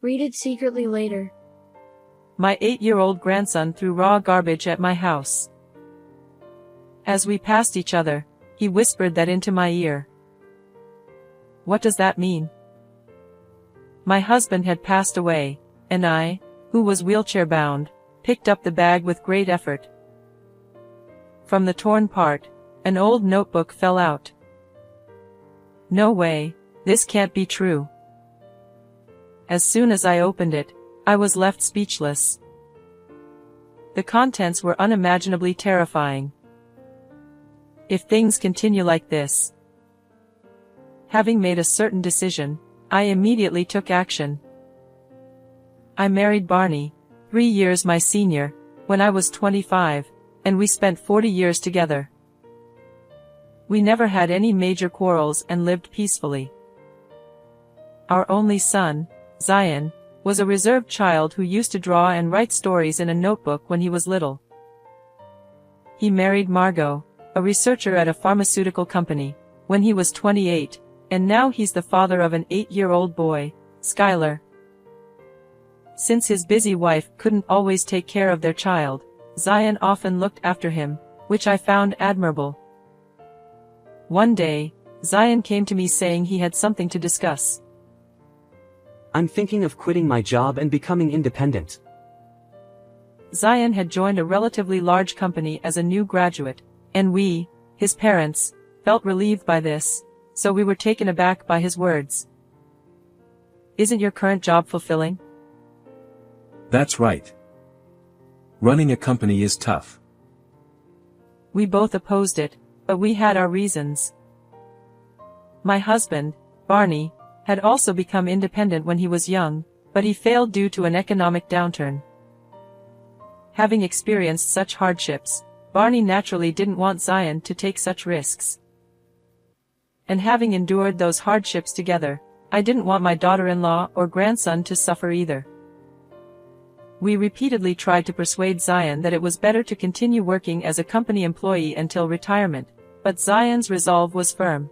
Read it secretly later. My 8-year-old grandson threw raw garbage at my house. As we passed each other, he whispered that into my ear. What does that mean? My husband had passed away, and I, who was wheelchair-bound, picked up the bag with great effort. From the torn part, an old notebook fell out. No way, this can't be true. As soon as I opened it, I was left speechless. The contents were unimaginably terrifying. If things continue like this. Having made a certain decision, I immediately took action. I married Barney, 3 years my senior, when I was 25, and we spent 40 years together. We never had any major quarrels and lived peacefully. Our only son, Zion, was a reserved child who used to draw and write stories in a notebook when he was little. He married Margot, a researcher at a pharmaceutical company, when he was 28, and now he's the father of an 8-year-old boy, Skylar. Since his busy wife couldn't always take care of their child, Zion often looked after him, which I found admirable. One day, Zion came to me saying he had something to discuss. I'm thinking of quitting my job and becoming independent. Zion had joined a relatively large company as a new graduate, and we, his parents, felt relieved by this, so we were taken aback by his words. Isn't your current job fulfilling? That's right. Running a company is tough. We both opposed it, but we had our reasons. My husband, Barney, had also become independent when he was young, but he failed due to an economic downturn. Having experienced such hardships, Barney naturally didn't want Zion to take such risks. And having endured those hardships together, I didn't want my daughter-in-law or grandson to suffer either. We repeatedly tried to persuade Zion that it was better to continue working as a company employee until retirement, but Zion's resolve was firm.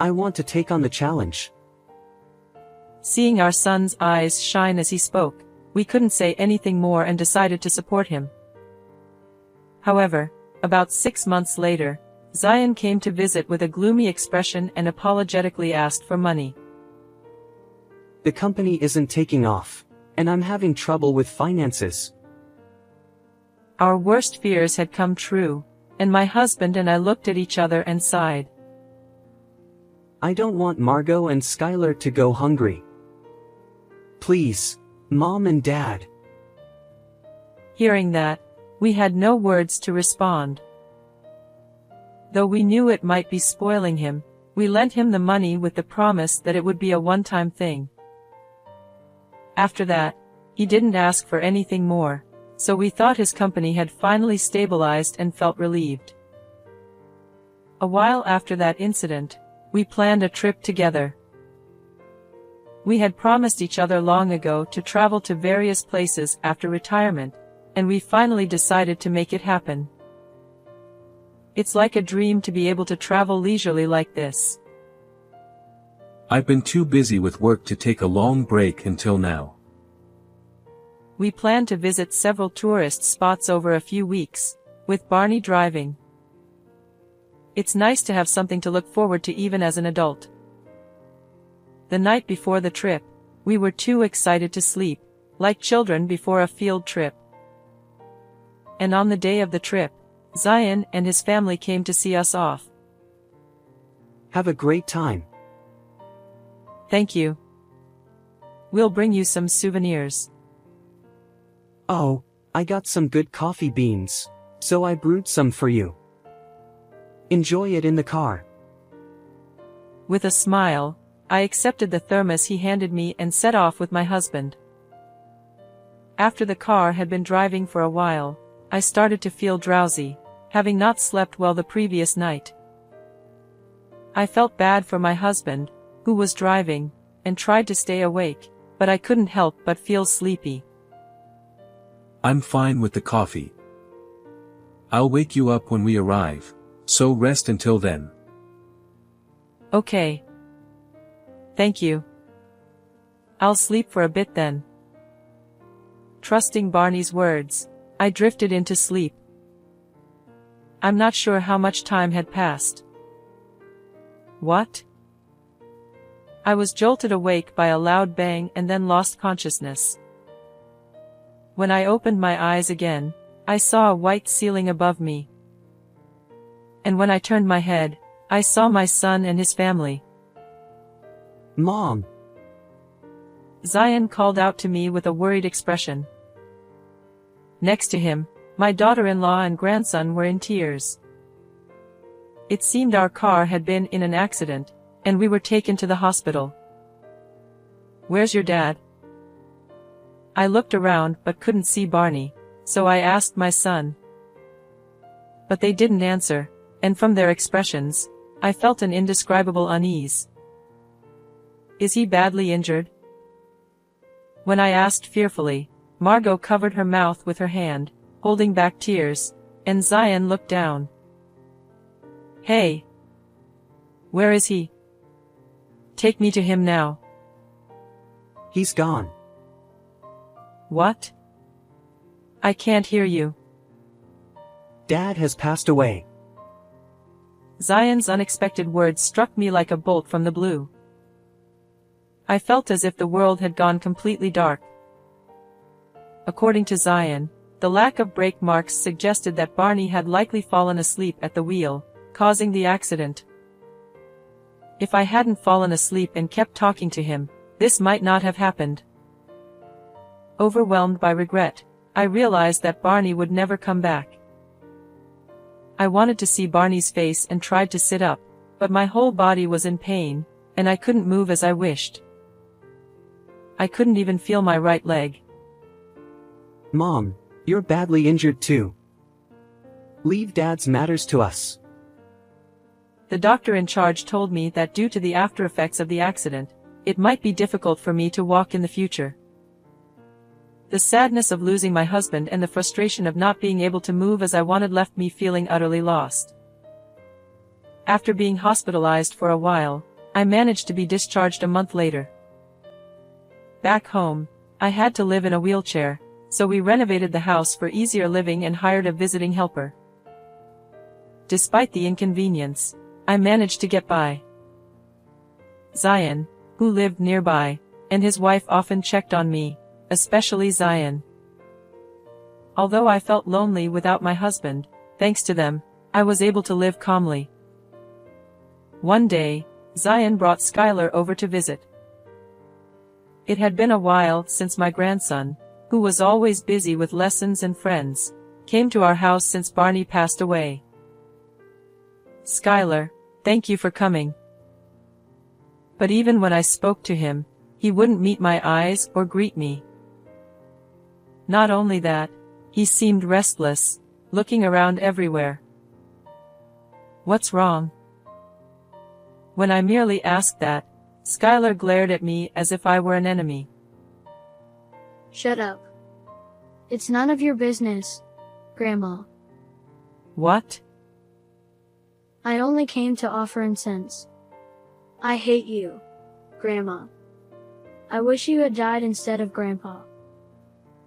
I want to take on the challenge. Seeing our son's eyes shine as he spoke, we couldn't say anything more and decided to support him. However, about 6 months later, Zion came to visit with a gloomy expression and apologetically asked for money. The company isn't taking off, and I'm having trouble with finances. Our worst fears had come true, and my husband and I looked at each other and sighed. I don't want Margot and Skylar to go hungry. Please, Mom and Dad. Hearing that, we had no words to respond. Though we knew it might be spoiling him, we lent him the money with the promise that it would be a one-time thing. After that, he didn't ask for anything more, so we thought his company had finally stabilized and felt relieved. A while after that incident, we planned a trip together. We had promised each other long ago to travel to various places after retirement, and we finally decided to make it happen. It's like a dream to be able to travel leisurely like this. I've been too busy with work to take a long break until now. We planned to visit several tourist spots over a few weeks, with Barney driving. It's nice to have something to look forward to even as an adult. The night before the trip, we were too excited to sleep, like children before a field trip. And on the day of the trip, Zion and his family came to see us off. Have a great time. Thank you. We'll bring you some souvenirs. Oh, I got some good coffee beans, so I brewed some for you. Enjoy it in the car. With a smile, I accepted the thermos he handed me and set off with my husband. After the car had been driving for a while, I started to feel drowsy, having not slept well the previous night. I felt bad for my husband, who was driving, and tried to stay awake, but I couldn't help but feel sleepy. I'm fine with the coffee. I'll wake you up when we arrive, so rest until then. Okay. Thank you. I'll sleep for a bit then. Trusting Barney's words, I drifted into sleep. I'm not sure how much time had passed. What? I was jolted awake by a loud bang and then lost consciousness. When I opened my eyes again, I saw a white ceiling above me. And when I turned my head, I saw my son and his family. Mom! Zion called out to me with a worried expression. Next to him, my daughter-in-law and grandson were in tears. It seemed our car had been in an accident, and we were taken to the hospital. "Where's your dad?" I looked around but couldn't see Barney, so I asked my son. But they didn't answer, and from their expressions, I felt an indescribable unease. "Is he badly injured?" When I asked fearfully, Margot covered her mouth with her hand, holding back tears, and Zion looked down. "Hey! Where is he? Take me to him now." He's gone. "What? I can't hear you." Dad has passed away. Zion's unexpected words struck me like a bolt from the blue. I felt as if the world had gone completely dark. According to Zion, the lack of brake marks suggested that Barney had likely fallen asleep at the wheel, causing the accident. If I hadn't fallen asleep and kept talking to him, this might not have happened. Overwhelmed by regret, I realized that Barney would never come back. I wanted to see Barney's face and tried to sit up, but my whole body was in pain, and I couldn't move as I wished. I couldn't even feel my right leg. Mom, you're badly injured too. Leave Dad's matters to us. The doctor in charge told me that due to the after effects of the accident, it might be difficult for me to walk in the future. The sadness of losing my husband and the frustration of not being able to move as I wanted left me feeling utterly lost. After being hospitalized for a while, I managed to be discharged a month later. Back home, I had to live in a wheelchair, so we renovated the house for easier living and hired a visiting helper. Despite the inconvenience, I managed to get by. Zion, who lived nearby, and his wife often checked on me, especially Zion. Although I felt lonely without my husband, thanks to them, I was able to live calmly. One day, Zion brought Skylar over to visit. It had been a while since my grandson, who was always busy with lessons and friends, came to our house since Barney passed away. "Skylar, thank you for coming." But even when I spoke to him, he wouldn't meet my eyes or greet me. Not only that, he seemed restless, looking around everywhere. "What's wrong?" When I merely asked that, Skylar glared at me as if I were an enemy. Shut up. It's none of your business, Grandma. "What?" I only came to offer incense. I hate you, Grandma. I wish you had died instead of Grandpa.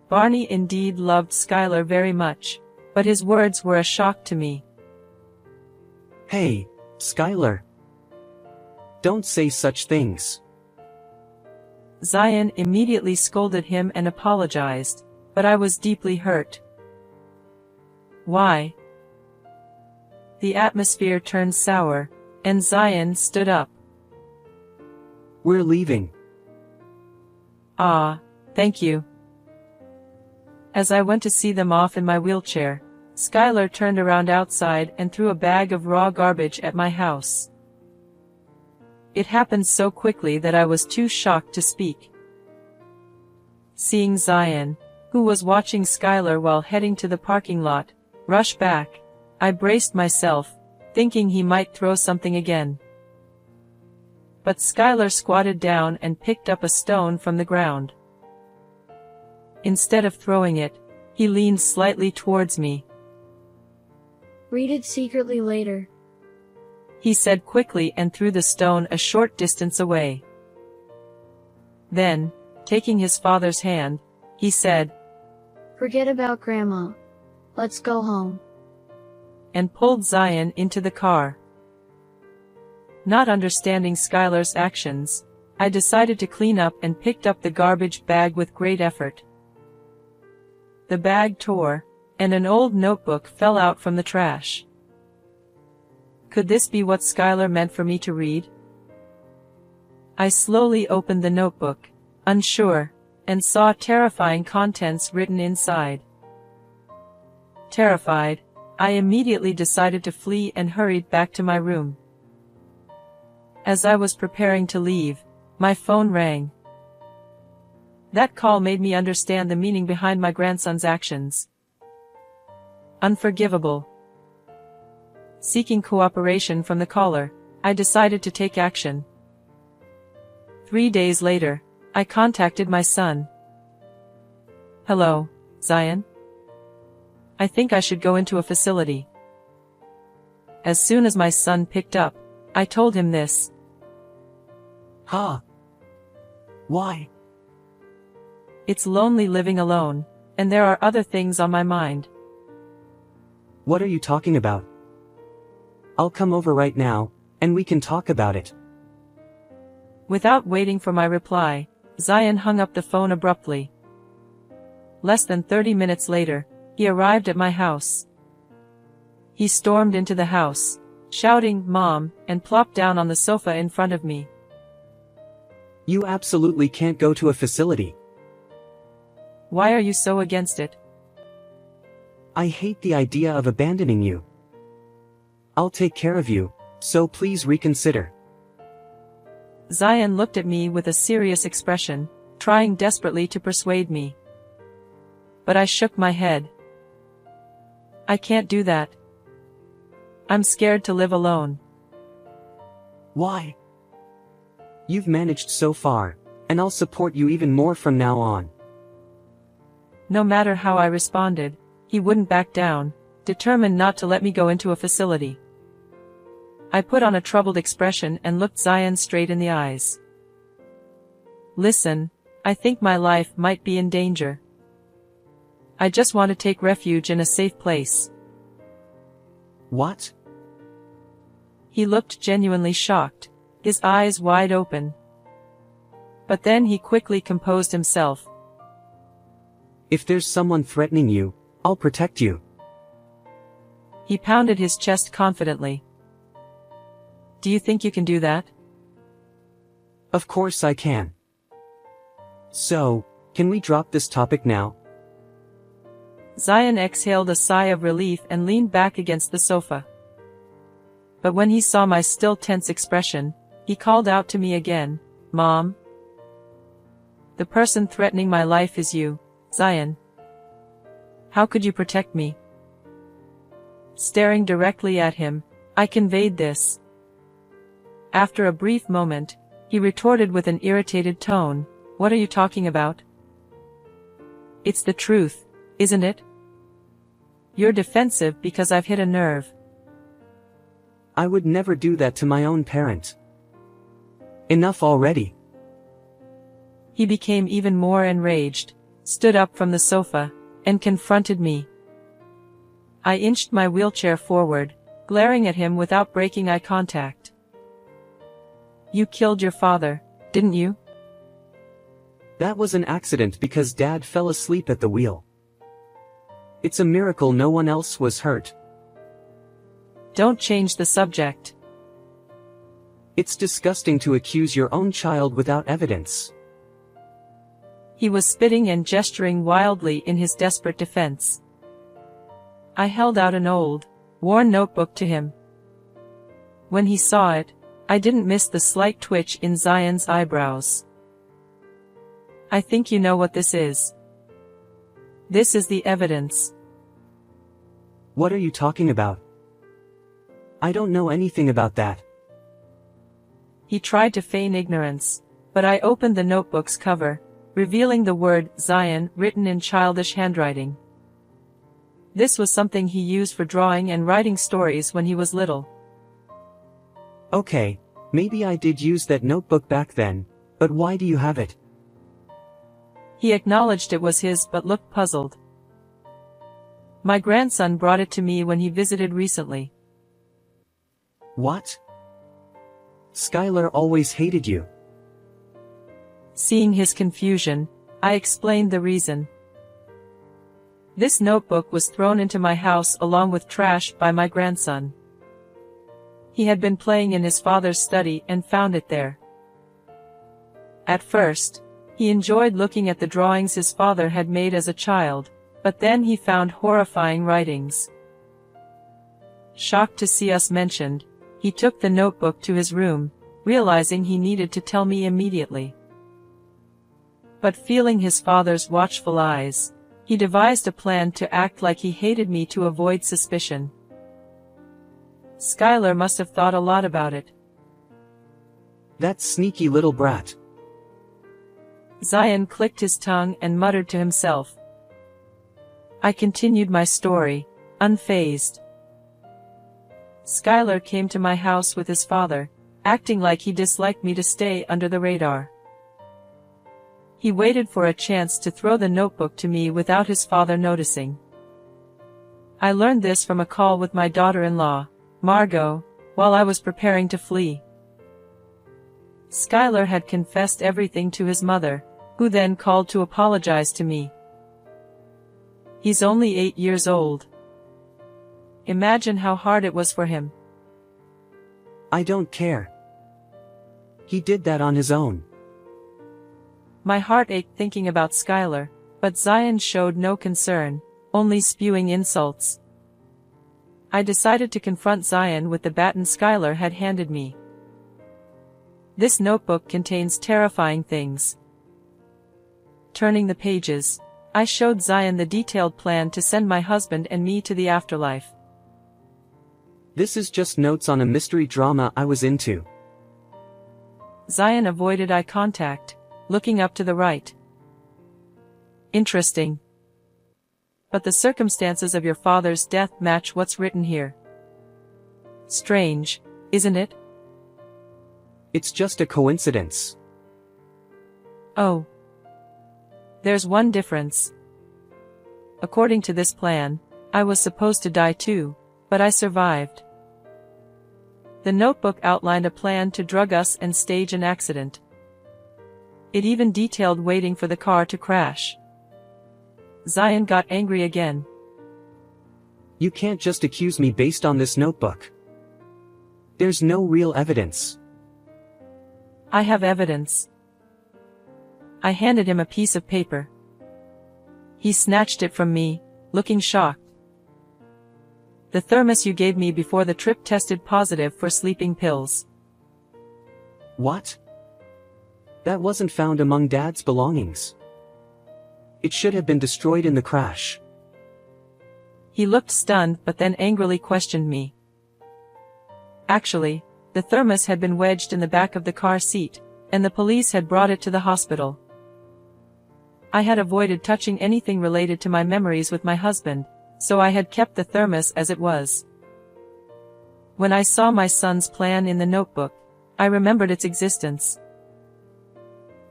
Barney indeed loved Skylar very much, but his words were a shock to me. Hey, Skylar. Don't say such things. Zion immediately scolded him and apologized, but I was deeply hurt. "Why?" The atmosphere turned sour, and Zion stood up. We're leaving. "Ah, thank you." As I went to see them off in my wheelchair, Skylar turned around outside and threw a bag of raw garbage at my house. It happened so quickly that I was too shocked to speak. Seeing Zion, who was watching Skylar while heading to the parking lot, rush back, I braced myself, thinking he might throw something again. But Skylar squatted down and picked up a stone from the ground. Instead of throwing it, he leaned slightly towards me. Read it secretly later, he said quickly and threw the stone a short distance away. Then, Taking his father's hand, he said, Forget about Grandma. Let's go home. And pulled Zion into the car. Not understanding Skylar's actions, I decided to clean up and picked up the garbage bag with great effort. The bag tore, and an old notebook fell out from the trash. Could this be what Skylar meant for me to read? I slowly opened the notebook, unsure, and saw terrifying contents written inside. Terrified, I immediately decided to flee and hurried back to my room. As I was preparing to leave, my phone rang. That call made me understand the meaning behind my grandson's actions. Unforgivable. Seeking cooperation from the caller, I decided to take action. 3 days later, I contacted my son. Hello, Zion? I think I should go into a facility. As soon as my son picked up, I told him this. Huh? Why? It's lonely living alone, and there are other things on my mind. What are you talking about? I'll come over right now, and we can talk about it. Without waiting for my reply, Zion hung up the phone abruptly. Less than 30 minutes later, he arrived at my house. He stormed into the house, shouting, "Mom," and plopped down on the sofa in front of me. You absolutely can't go to a facility. Why are you so against it? I hate the idea of abandoning you. I'll take care of you, so please reconsider. Zion looked at me with a serious expression, trying desperately to persuade me. But I shook my head. I can't do that. I'm scared to live alone. Why? You've managed so far, and I'll support you even more from now on. No matter how I responded, he wouldn't back down, determined not to let me go into a facility. I put on a troubled expression and looked Zion straight in the eyes. Listen, I think my life might be in danger. I just want to take refuge in a safe place. What? He looked genuinely shocked, his eyes wide open. But then he quickly composed himself. If there's someone threatening you, I'll protect you. He pounded his chest confidently. Do you think you can do that? Of course I can. So, can we drop this topic now? Zion exhaled a sigh of relief and leaned back against the sofa. But when he saw my still tense expression, he called out to me again, "Mom? The person threatening my life is you, Zion. How could you protect me?" Staring directly at him, I conveyed this. After a brief moment, he retorted with an irritated tone, "What are you talking about? It's the truth, isn't it? You're defensive because I've hit a nerve." I would never do that to my own parent. Enough already. He became even more enraged, stood up from the sofa, and confronted me. I inched my wheelchair forward, glaring at him without breaking eye contact. You killed your father, didn't you? That was an accident because Dad fell asleep at the wheel. It's a miracle no one else was hurt. Don't change the subject. It's disgusting to accuse your own child without evidence. He was spitting and gesturing wildly in his desperate defense. I held out an old, worn notebook to him. When he saw it, I didn't miss the slight twitch in Zion's eyebrows. I think you know what this is. This is the evidence. What are you talking about? I don't know anything about that. He tried to feign ignorance, but I opened the notebook's cover, revealing the word Zion written in childish handwriting. This was something he used for drawing and writing stories when he was little. Okay, maybe I did use that notebook back then, but why do you have it? He acknowledged it was his but looked puzzled. My grandson brought it to me when he visited recently. What? Skylar always hated you. Seeing his confusion, I explained the reason. This notebook was thrown into my house along with trash by my grandson. He had been playing in his father's study and found it there. At first, he enjoyed looking at the drawings his father had made as a child, but then he found horrifying writings. Shocked to see us mentioned, he took the notebook to his room, realizing he needed to tell me immediately. But feeling his father's watchful eyes, he devised a plan to act like he hated me to avoid suspicion. Skylar must have thought a lot about it. That sneaky little brat. Zion clicked his tongue and muttered to himself. I continued my story, unfazed. Skylar came to my house with his father, acting like he disliked me to stay under the radar. He waited for a chance to throw the notebook to me without his father noticing. I learned this from a call with my daughter-in-law, Margot, while I was preparing to flee. Skylar had confessed everything to his mother, who then called to apologize to me. He's only 8 years old. Imagine how hard it was for him. I don't care. He did that on his own. My heart ached thinking about Skylar, but Zion showed no concern, only spewing insults. I decided to confront Zion with the baton Skylar had handed me. This notebook contains terrifying things. Turning the pages, I showed Zion the detailed plan to send my husband and me to the afterlife. This is just notes on a mystery drama I was into. Zion avoided eye contact, looking up to the right. Interesting. But the circumstances of your father's death match what's written here. Strange, isn't it? It's just a coincidence. Oh. There's one difference. According to this plan, I was supposed to die too, but I survived. The notebook outlined a plan to drug us and stage an accident. It even detailed waiting for the car to crash. Zion got angry again. You can't just accuse me based on this notebook. There's no real evidence. I have evidence. I handed him a piece of paper. He snatched it from me, looking shocked. The thermos you gave me before the trip tested positive for sleeping pills. What? That wasn't found among Dad's belongings. It should have been destroyed in the crash. He looked stunned but then angrily questioned me. Actually, the thermos had been wedged in the back of the car seat, and the police had brought it to the hospital. I had avoided touching anything related to my memories with my husband, so I had kept the thermos as it was. When I saw my son's plan in the notebook, I remembered its existence.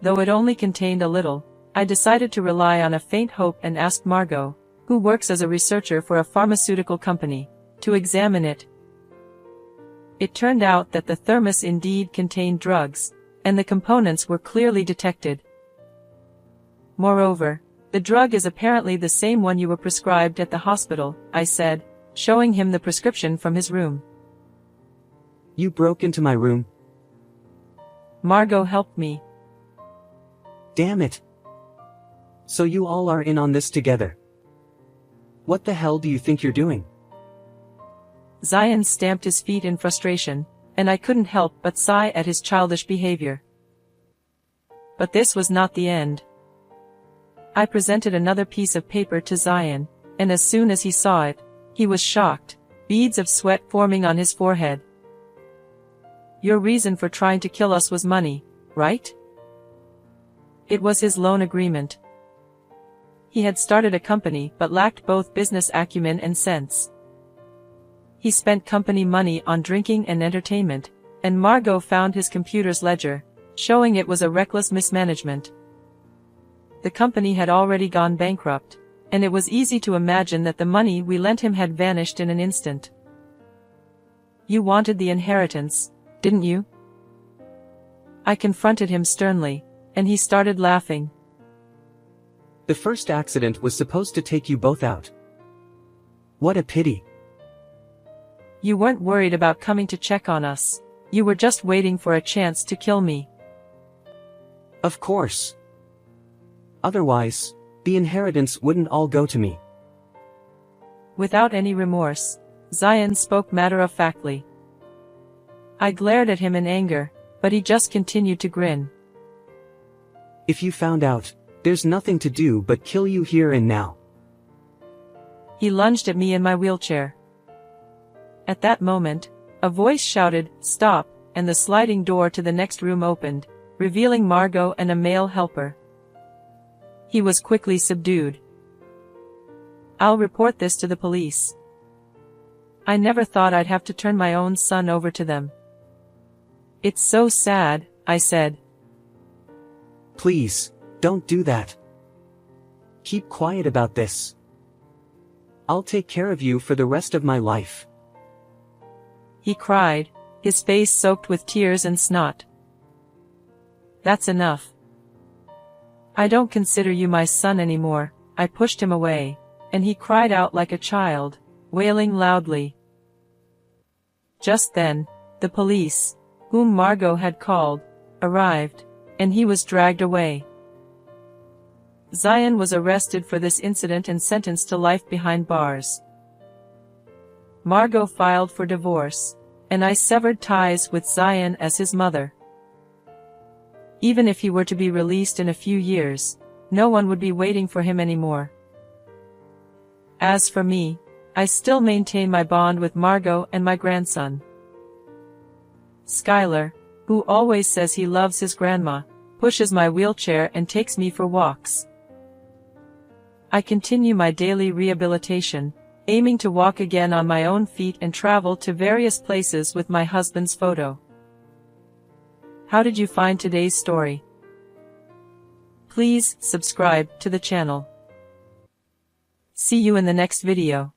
Though it only contained a little, I decided to rely on a faint hope and asked Margot, who works as a researcher for a pharmaceutical company, to examine it. It turned out that the thermos indeed contained drugs, and the components were clearly detected. Moreover, the drug is apparently the same one you were prescribed at the hospital, I said, showing him the prescription from his room. You broke into my room. Margot helped me. Damn it. So you all are in on this together. What the hell do you think you're doing? Zion stamped his feet in frustration, and I couldn't help but sigh at his childish behavior. But this was not the end. I presented another piece of paper to Zion, and as soon as he saw it, he was shocked, beads of sweat forming on his forehead. Your reason for trying to kill us was money, right? It was his loan agreement. He had started a company but lacked both business acumen and sense. He spent company money on drinking and entertainment, and Margot found his computer's ledger, showing it was a reckless mismanagement. the company had already gone bankrupt, and it was easy to imagine that the money we lent him had vanished in an instant. You wanted the inheritance, didn't you? I confronted him sternly, and he started laughing. The first accident was supposed to take you both out. What a pity. You weren't worried about coming to check on us. You were just waiting for a chance to kill me. Of course. Otherwise, the inheritance wouldn't all go to me. Without any remorse, Zion spoke matter-of-factly. I glared at him in anger, but he just continued to grin. If you found out, there's nothing to do but kill you here and now. He lunged at me in my wheelchair. At that moment, a voice shouted, "Stop," and the sliding door to the next room opened, revealing Margot and a male helper. He was quickly subdued. I'll report this to the police. I never thought I'd have to turn my own son over to them. It's so sad, I said. Please, don't do that. Keep quiet about this. I'll take care of you for the rest of my life. He cried, his face soaked with tears and snot. That's enough. I don't consider you my son anymore. I pushed him away, and he cried out like a child, wailing loudly. Just then, the police, whom Margot had called, arrived, and he was dragged away. Zion was arrested for this incident and sentenced to life behind bars. Margot filed for divorce, and I severed ties with Zion as his mother. Even if he were to be released in a few years, no one would be waiting for him anymore. As for me, I still maintain my bond with Margot and my grandson. Skylar, who always says he loves his grandma, pushes my wheelchair and takes me for walks. I continue my daily rehabilitation, aiming to walk again on my own feet and travel to various places with my husband's photo. How did you find today's story? Please subscribe to the channel. See you in the next video.